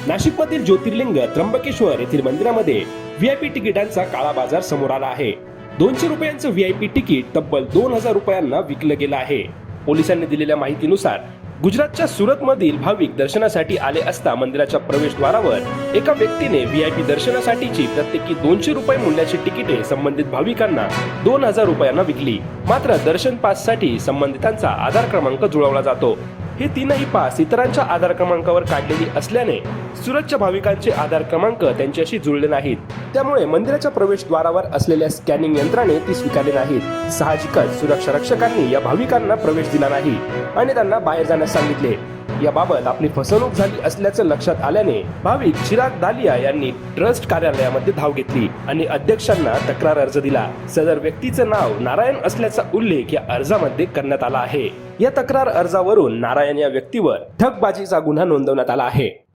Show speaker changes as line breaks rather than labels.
नाशिकमधील ज्योतिर्लिंग त्र्यंबकेश्वर येथील मंदिरामध्ये व्हीआयपी तिकिटांचा काळा बाजार समोर आला आहे। 200 रुपयांचं व्हीआयपी तिकीट तब्बल 2000 रुपयांना विकलं गेलं आहे। पोलिसांनी दिलेल्या माहितीनुसार गुजरातच्या सुरतमधील भाविक दर्शनासाठी आले असता मंदिराच्या प्रवेशद्वारावर एका व्यक्तीने व्हीआयपी दर्शनासाठीची प्रत्येकी 200 रुपये मूल्याची तिकिटे संबंधित भाविकांना 2000 रुपयांना विकली। मात्र दर्शन पाससाठी संबंधितांचा आधार क्रमांक जुळवला जातो। हे तीनही पास इतरांच्या आधार क्रमांकावर काढलेली असल्याने सुरतच्या भाविकांचे आधार क्रमांक त्यांच्याशी जुळले नाहीत। त्यामुळे मंदिराच्या प्रवेशद्वारावर असलेल्या स्कॅनिंग यंत्राने ती स्वीकारली नाहीत। साहजिकच सुरक्षा रक्षकांनी या भाविकांना प्रवेश दिला नाही आणि त्यांना बाहेर जाण्यास सांगितले। याबाबत आपली फसवणूक झाली असल्याचं लक्षात आल्याने भाविक चिराग दालिया यांनी ट्रस्ट कार्यालयामध्ये धाव घेतली आणि अध्यक्षांना तक्रार अर्ज दिला। सदर व्यक्तीचं नाव नारायण असल्याचा उल्लेख या अर्जामध्ये करण्यात आला आहे। या तक्रार अर्जावरून नारायण या व्यक्तीवर ठगबाजीचा गुन्हा नोंदवण्यात आला आहे।